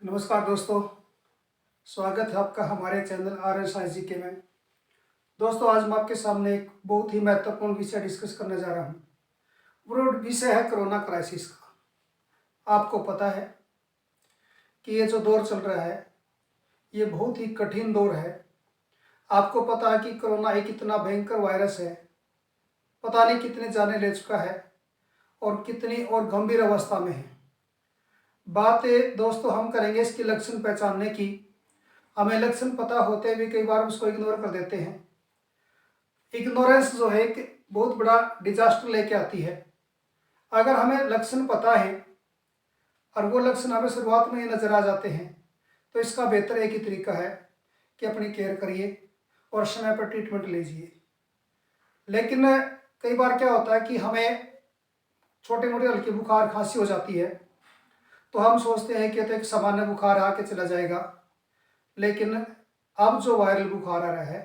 नमस्कार दोस्तों, स्वागत है आपका हमारे चैनल RSIGK में। दोस्तों, आज मैं आपके सामने एक बहुत ही महत्वपूर्ण विषय डिस्कस करने जा रहा हूँ। वो विषय है कोरोना क्राइसिस का। आपको पता है कि ये जो दौर चल रहा है ये बहुत ही कठिन दौर है। आपको पता है कि कोरोना एक इतना भयंकर वायरस है, पता नहीं कितने जाने ले चुका है और कितनी और गंभीर अवस्था में है। बात दोस्तों हम करेंगे इसके लक्षण पहचानने की। हमें लक्षण पता होते हुए कई बार उसको इग्नोर कर देते हैं। इग्नोरेंस जो है एक बहुत बड़ा डिजास्टर लेके आती है। अगर हमें लक्षण पता है और वो लक्षण हमें शुरुआत में ही नजर आ जाते हैं तो इसका बेहतर एक ही तरीका है कि अपनी केयर करिए और समय पर ट्रीटमेंट लीजिए। लेकिन कई बार क्या होता है कि हमें छोटे मोटे हल्की बुखार खांसी हो जाती है तो हम सोचते हैं कि तो एक सामान्य बुखार आके चला जाएगा। लेकिन अब जो वायरल बुखार आ रहा है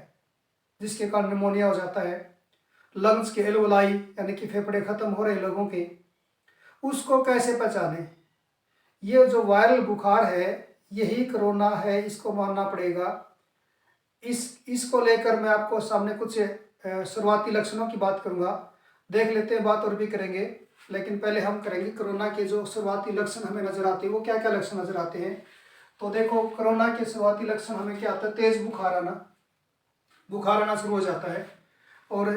जिसके कारण निमोनिया हो जाता है, लंग्स के एल्वोलाई यानी कि फेफड़े खत्म हो रहे लोगों के, उसको कैसे पहचाने? ये जो वायरल बुखार है यही कोरोना है, इसको मानना पड़ेगा। इसको लेकर मैं आपको सामने कुछ शुरुआती लक्षणों की बात करूंगा। देख लेते हैं, बात और भी करेंगे, लेकिन पहले हम करेंगे कोरोना के जो शुरुआती लक्षण हमें नजर आते हैं वो क्या क्या लक्षण नजर आते हैं। तो देखो, कोरोना के शुरुआती लक्षण हमें क्या आता है? तेज बुखार आना शुरू हो जाता है और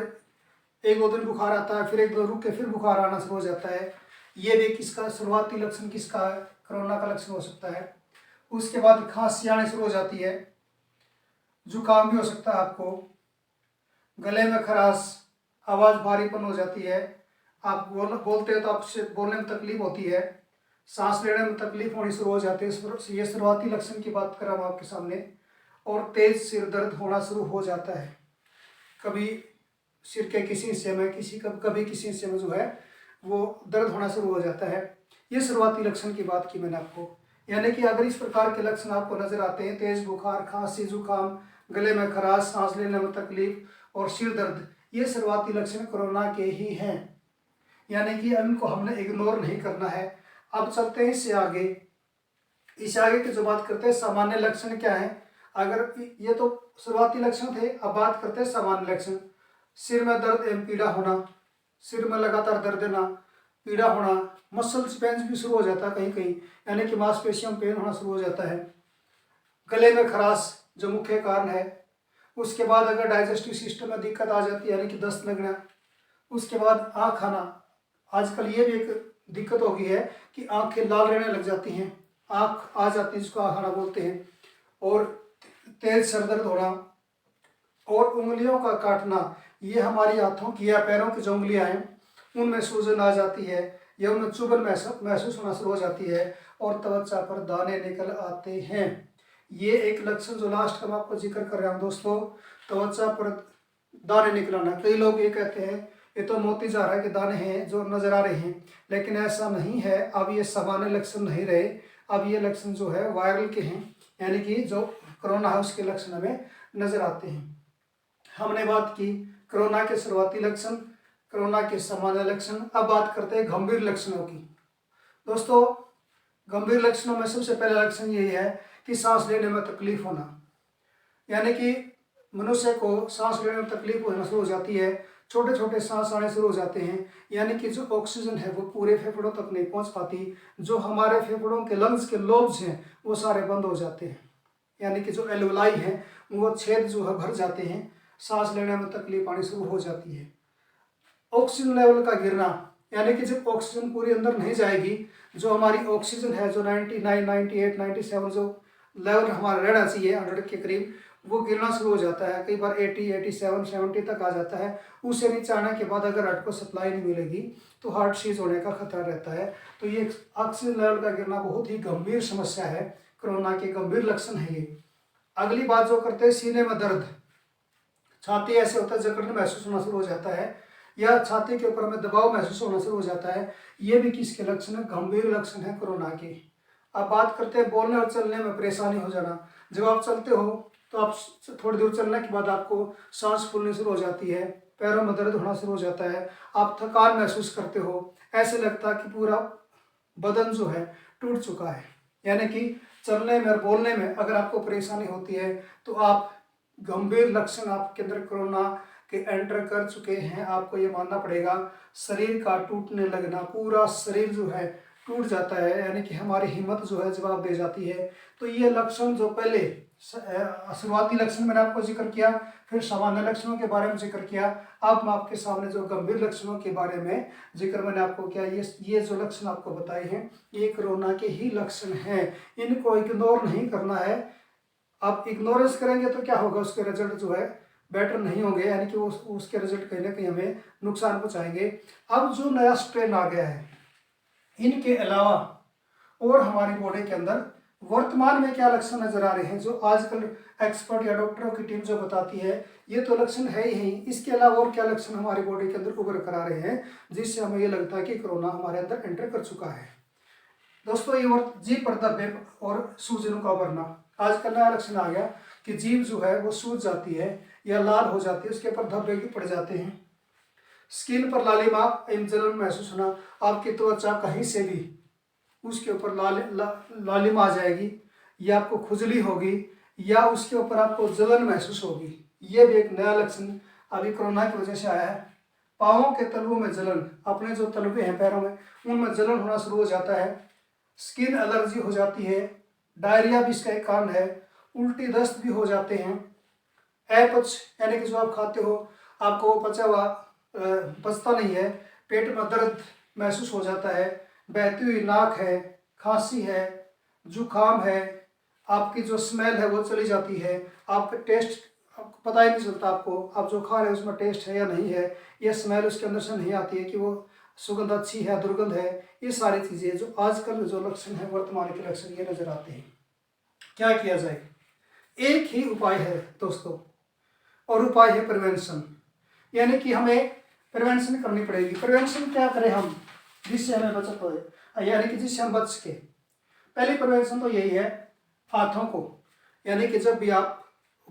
एक दो दिन बुखार आता है, फिर एक दो रुक के फिर बुखार आना शुरू हो जाता है। ये भी किसका शुरुआती लक्षण किसका है? कोरोना का लक्षण हो सकता है। उसके बाद खांसी आने शुरू हो जाती है, जुकाम भी हो सकता है आपको, गले में खराश, आवाज़ भारीपन हो जाती है, आप बोलते हो तो आपसे बोलने में तकलीफ होती है, सांस लेने में तकलीफ होनी शुरू हो जाती है। ये शुरुआती लक्षण की बात कर रहा हूँ आपके सामने। और तेज सिर दर्द होना शुरू हो जाता है, कभी सिर के किसी हिस्से में, कभी किसी हिस्से में जो है वो दर्द होना शुरू हो जाता है। ये शुरुआती लक्षण की बात की मैंने आपको। यानी कि अगर इस प्रकार के लक्षण आपको नजर आते हैं, तेज बुखार, खांसी, जुकाम, गले में खराश, सांस लेने में तकलीफ और सिर दर्द, ये शुरुआती लक्षण कोरोना के ही हैं। यानी कि इनको हमने इग्नोर नहीं करना है। अब चलते हैं इससे आगे। इससे आगे की जो बात करते हैं, सामान्य लक्षण क्या है? अगर ये तो शुरुआती लक्षण थे, अब बात करते हैं सामान्य लक्षण। सिर में दर्द एवं पीड़ा होना, सिर में लगातार दर्द देना, पीड़ा होना, मसल्स पेन भी शुरू हो जाता है कहीं कहीं, यानी कि मांसपेशियों में पेन होना शुरू हो जाता है, गले में खराश जो मुख्य कारण है। उसके बाद अगर डाइजेस्टिव सिस्टम में दिक्कत आ जाती है यानी कि दस्त लगना। उसके बाद आँख आना, आजकल ये भी एक दिक्कत हो गई है कि आँखें लाल रहने लग जाती हैं, आँख आ जाती है जिसको आँख आना बोलते हैं, और तेज सर दर्द होना और उंगलियों का काटना। ये हमारी हाथों की या पैरों की जो उंगलियां हैं उनमें सूजन आ जाती है या उनमें चुभन महसूस होना शुरू हो जाती है और त्वचा पर दाने निकल आते हैं। ये एक लक्षण जो लास्ट का मैं आपको जिक्र कर रहा हूँ दोस्तों, त्वचा पर दाने निकल आना। कई लोग ये कहते हैं ये तो मोती जा रहा है कि दाने हैं जो नजर आ रहे हैं, लेकिन ऐसा नहीं है। अब ये सामान्य लक्षण नहीं रहे, अब ये लक्षण जो है वायरल के हैं, यानी कि जो कोरोना है उसके लक्षण हमें नजर आते हैं। हमने बात की कोरोना के शुरुआती लक्षण, कोरोना के सामान्य लक्षण। अब बात करते हैं गंभीर लक्षणों की। दोस्तों, गंभीर लक्षणों में सबसे पहला लक्षण यही है कि सांस लेने में तकलीफ होना। यानी कि मनुष्य को सांस लेने में तकलीफ होना शुरू हो जाती है, छोटे छोटे सांस आने शुरू हो जाते हैं, यानी कि जो ऑक्सीजन है वो पूरे फेफड़ों तक नहीं पहुंच पाती। जो हमारे फेफड़ों के लंग्स के लोब्स हैं वो सारे बंद हो जाते हैं, यानी कि जो एल्वोलाई हैं वो छेद जो है भर जाते हैं, सांस लेने में तकलीफ आनी शुरू हो जाती है। ऑक्सीजन लेवल का गिरना, यानी कि जब ऑक्सीजन पूरी अंदर नहीं जाएगी, जो हमारी ऑक्सीजन है जो 99, 98, 97 जो लेवल हमारा रहना चाहिए 100 के करीब, वो गिरना शुरू हो जाता है। कई बार 80, 87, 70 तक आ जाता है। उससे नीचे आने के बाद अगर हार्ट को सप्लाई नहीं मिलेगी तो हार्ट सीज होने का खतरा रहता है। तो ये ऑक्सीजन लेवल का गिरना बहुत ही गंभीर समस्या है, कोरोना के गंभीर लक्षण है ये। अगली बात जो करते हैं, सीने में दर्द, छाती ऐसे होता है जकड़न महसूस होना शुरू हो जाता है या छाती के ऊपर में दबाव महसूस होना शुरू हो जाता है। ये भी किसके लक्षण है? गंभीर लक्षण है कोरोना के। अब बात करते हैं बोलने और चलने में परेशानी हो जाना। जब आप चलते हो तो आप थोड़ी दूर चलने के बाद आपको सांस फूलनी शुरू हो जाती है, पैरों में दर्द होना शुरू हो जाता है, आप थकान महसूस करते हो, ऐसे लगता है कि पूरा बदन जो है टूट चुका है, यानी कि चलने में और बोलने में अगर आपको परेशानी होती है तो आप गंभीर लक्षण आपके अंदर कोरोना के एंटर कर चुके हैं, आपको ये मानना पड़ेगा। शरीर का टूटने लगना, पूरा शरीर जो है टूट जाता है, यानी कि हमारी हिम्मत जो है जवाब दे जाती है। तो ये लक्षण जो पहले शुरुआती लक्षण मैंने आपको जिक्र किया, फिर सामान्य लक्षणों के बारे में जिक्र किया, अब मैं आपके सामने जो गंभीर लक्षणों के बारे में जिक्र मैंने आपको किया, ये जो लक्षण आपको बताए हैं ये कोरोना के ही लक्षण हैं, इनको इग्नोर नहीं करना है। आप इग्नोरेंस करेंगे तो क्या होगा, उसके रिजल्ट जो है बेटर नहीं होंगे, यानी कि उसके रिजल्ट कहीं ना कहीं हमें नुकसान पहुंचाएंगे। अब जो नया स्ट्रेन आ गया है, इनके अलावा और हमारी बॉडी के अंदर वर्तमान में क्या लक्षण नजर आ रहे हैं, जो आजकल एक्सपर्ट या डॉक्टरों की टीम जो बताती है, ये तो लक्षण है ही। इसके अलावा और क्या लक्षण हमारी बॉडी के अंदर उभर कर आ रहे हैं जिससे हमें ये लगता है कि कोरोना हमारे अंदर एंटर कर चुका है। दोस्तों, ये और जीभ पर धब्बे और सूजन का उभरना, आजकल नया लक्षण आ गया कि जीभ जो है वो सूज जाती है या लाल हो जाती है, उसके ऊपर धब्बे भी पड़ जाते हैं। स्किन पर लालिमा एवं जलन महसूस होना, आपकी त्वचा कहीं से भी उसके ऊपर लालिमा आ जाएगी, या आपको खुजली होगी, या उसके ऊपर आपको जलन महसूस होगी। ये भी एक नया लक्षण अभी कोरोना की वजह से आया है। पाँवों के तलवों में जलन, अपने जो तलवे हैं पैरों में, उनमें जलन होना शुरू हो जाता है। स्किन एलर्जी हो जाती है, डायरिया भी इसका एक कारण है, उल्टी दस्त भी हो जाते हैं। अपच, यानी कि जो आप खाते हो आपको वो पचा हुआ पचता नहीं है, पेट में दर्द महसूस हो जाता है, बहती हुई नाक है, खांसी है, जुकाम है, आपकी जो स्मेल है वो चली जाती है, आपका टेस्ट आपको पता ही नहीं चलता, आपको आप जो खा रहे हो उसमें टेस्ट है या नहीं है, ये स्मेल उसके अंदर से नहीं आती है कि वो सुगंध अच्छी है दुर्गंध है। ये सारी चीज़ें जो आजकल जो लक्षण है, वर्तमान के लक्षण ये नजर आते हैं। क्या किया जाए? एक ही उपाय है दोस्तों, और उपाय है प्रिवेंशन, यानी कि हमें प्रिवेंशन करनी पड़ेगी। प्रिवेंशन क्या करें हम जिससे हमें बचत हो, यानी कि जिससे हम बच सके। पहली प्रिवेंशन तो यही है, हाथों को, यानी कि जब भी आप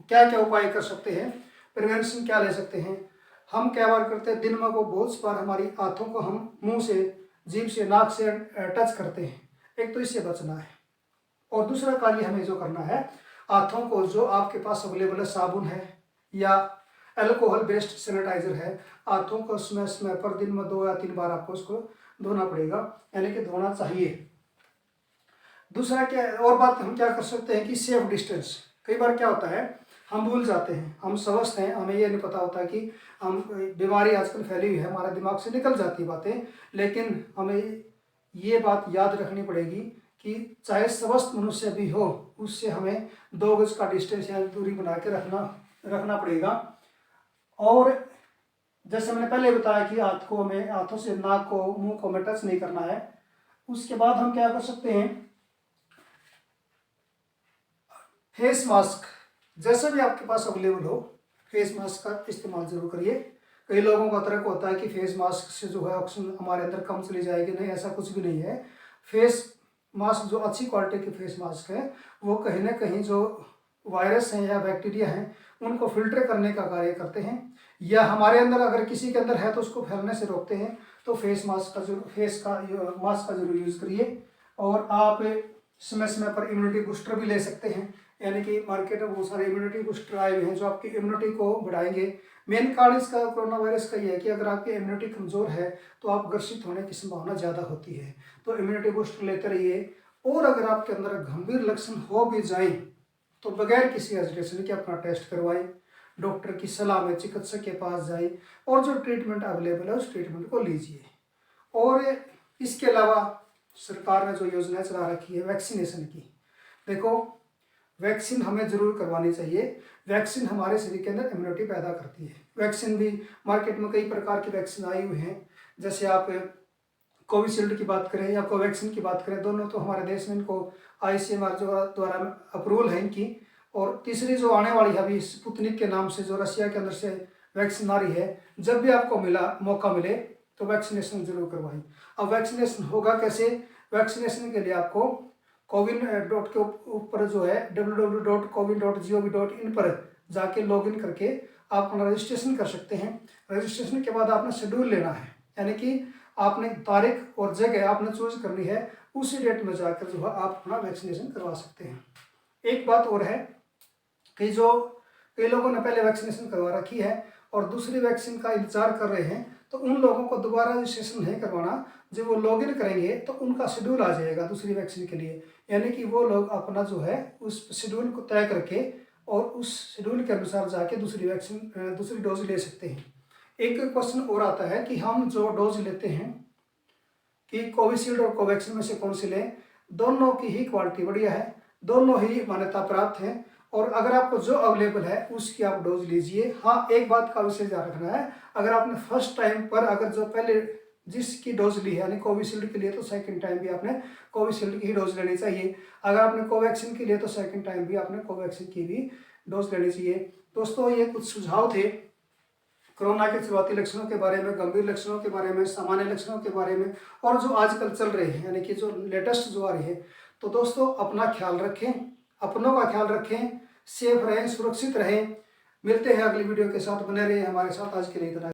क्या क्या उपाय कर सकते हैं, प्रिवेंशन क्या ले सकते हैं। हम क्या बार करते हैं, दिन में को बहुत बार हमारी हाथों को हम मुंह से, जीभ से, नाक से टच करते हैं। एक तो इससे बचना है, और दूसरा कार्य हमें जो करना है, हाथों को जो आपके पास अवेलेबल है, साबुन है या अल्कोहल बेस्ड सैनिटाइजर है, हाथों को समय पर दिन में 2 या 3 बार आपको उसको धोना पड़ेगा, यानी कि धोना चाहिए। दूसरा क्या और बात हम क्या कर सकते हैं कि सेफ डिस्टेंस। कई बार क्या होता है, हम भूल जाते हैं, हम स्वस्थ हैं, हमें ये नहीं पता होता कि हम बीमारी आजकल फैली हुई है, हमारे दिमाग से निकल जाती बातें, लेकिन हमें ये बात याद रखनी पड़ेगी कि चाहे स्वस्थ मनुष्य भी हो, उससे हमें 2 गज का डिस्टेंस या दूरी बना के रखना पड़ेगा। और जैसे मैंने पहले बताया कि हाथों से नाक को, मुंह को हमें टच नहीं करना है। उसके बाद हम क्या कर सकते हैं, फेस मास्क जैसे भी आपके पास अवेलेबल हो, फेस मास्क का इस्तेमाल जरूर करिए। कई लोगों का तर्क होता है कि फेस मास्क से जो है ऑक्सीजन हमारे अंदर कम चली जाएगी, नहीं, ऐसा कुछ भी नहीं है। फेस मास्क जो अच्छी क्वालिटी के फेस मास्क है, वो कहीं ना कहीं जो वायरस हैं या बैक्टीरिया हैं उनको फिल्टर करने का कार्य करते हैं, या हमारे अंदर अगर किसी के अंदर है तो उसको फैलने से रोकते हैं। तो फेस मास्क का जरूर यूज़ करिए। और आप समय समय पर इम्यूनिटी बूस्टर भी ले सकते हैं, यानी कि मार्केट में बहुत सारे इम्यूनिटी बूस्टर आए हुए हैं जो आपकी इम्यूनिटी को बढ़ाएंगे। मेन कारण इसका कोरोना वायरस का ये है कि अगर आपकी इम्यूनिटी कमज़ोर है तो आप ग्रसित होने की संभावना ज़्यादा होती है। तो इम्यूनिटी बूस्टर लेते रहिए। और अगर आपके अंदर गंभीर लक्षण हो भी जाएं तो बगैर किसी हेजिटेशन के अपना टेस्ट करवाएं, डॉक्टर की सलाह में चिकित्सक के पास जाएं, और जो ट्रीटमेंट अवेलेबल है उस ट्रीटमेंट को लीजिए। और इसके अलावा सरकार ने जो योजना चला रखी है वैक्सीनेशन की, देखो वैक्सीन हमें जरूर करवानी चाहिए। वैक्सीन हमारे शरीर के अंदर इम्यूनिटी पैदा करती है। वैक्सीन भी मार्केट में कई प्रकार की वैक्सीन आई हुई हैं, जैसे आप कोविशील्ड की बात करें या कोवैक्सीन की बात करें, दोनों तो हमारे देश में इनको ICMR द्वारा अप्रूवल है इनकी। और तीसरी जो आने वाली है अभी स्पुतनिक के नाम से, जो रशिया के अंदर से वैक्सीन आ रही है, जब भी आपको मौका मिले तो वैक्सीनेशन जरूर करवाएं। अब वैक्सीनेशन होगा कैसे? वैक्सीनेशन के लिए आपको कोविन.डॉट के ऊपर जो है www.cowin.gov.in पर जाके लॉगिन करके आप अपना रजिस्ट्रेशन कर सकते हैं। रजिस्ट्रेशन के बाद आपने शेड्यूल लेना है, यानी कि आपने तारीख और जगह आपने चूज करनी है, उसी डेट में जाकर जो है आप अपना वैक्सीनेशन करवा सकते हैं। एक बात और है कि जो कई लोगों ने पहले वैक्सीनेशन करवा रखी है और दूसरी वैक्सीन का इंतजार कर रहे हैं, तो उन लोगों को दोबारा रजिस्ट्रेशन नहीं करवाना। जब वो लॉगिन करेंगे तो उनका शेड्यूल आ जाएगा दूसरी वैक्सीन के लिए, यानी कि वो लोग अपना जो है उस शेड्यूल को तय करके और उस शेड्यूल के अनुसार जाके दूसरी डोज ले सकते हैं। एक क्वेश्चन और आता है कि हम जो डोज लेते हैं कि कोविशील्ड और कोवैक्सीन में से कौन सी लें। दोनों की ही क्वालिटी बढ़िया है, दोनों ही मान्यता प्राप्त है, और अगर आपको जो अवेलेबल है उसकी आप डोज लीजिए। हाँ, एक बात का विशेष ध्यान रखना है, अगर आपने फर्स्ट टाइम पर अगर जो पहले जिसकी डोज ली है यानी कोविशील्ड के लिए, तो सेकंड टाइम भी आपने कोविशील्ड की ही डोज लेनी चाहिए। अगर आपने कोवैक्सीन के लिए तो सेकंड टाइम भी आपने कोवैक्सीन की भी डोज लेनी चाहिए। दोस्तों, ये कुछ सुझाव थे कोरोना के शुरुआती लक्षणों के बारे में, गंभीर लक्षणों के बारे में, सामान्य लक्षणों के बारे में, और जो आजकल चल रहे हैं यानी कि जो लेटेस्ट जो आ रही है। तो दोस्तों, अपना ख्याल रखें, अपनों का ख्याल रखें, सेफ रहें, सुरक्षित रहें। मिलते हैं अगली वीडियो के साथ, बने रहिए हमारे साथ। आज के लिए इतना।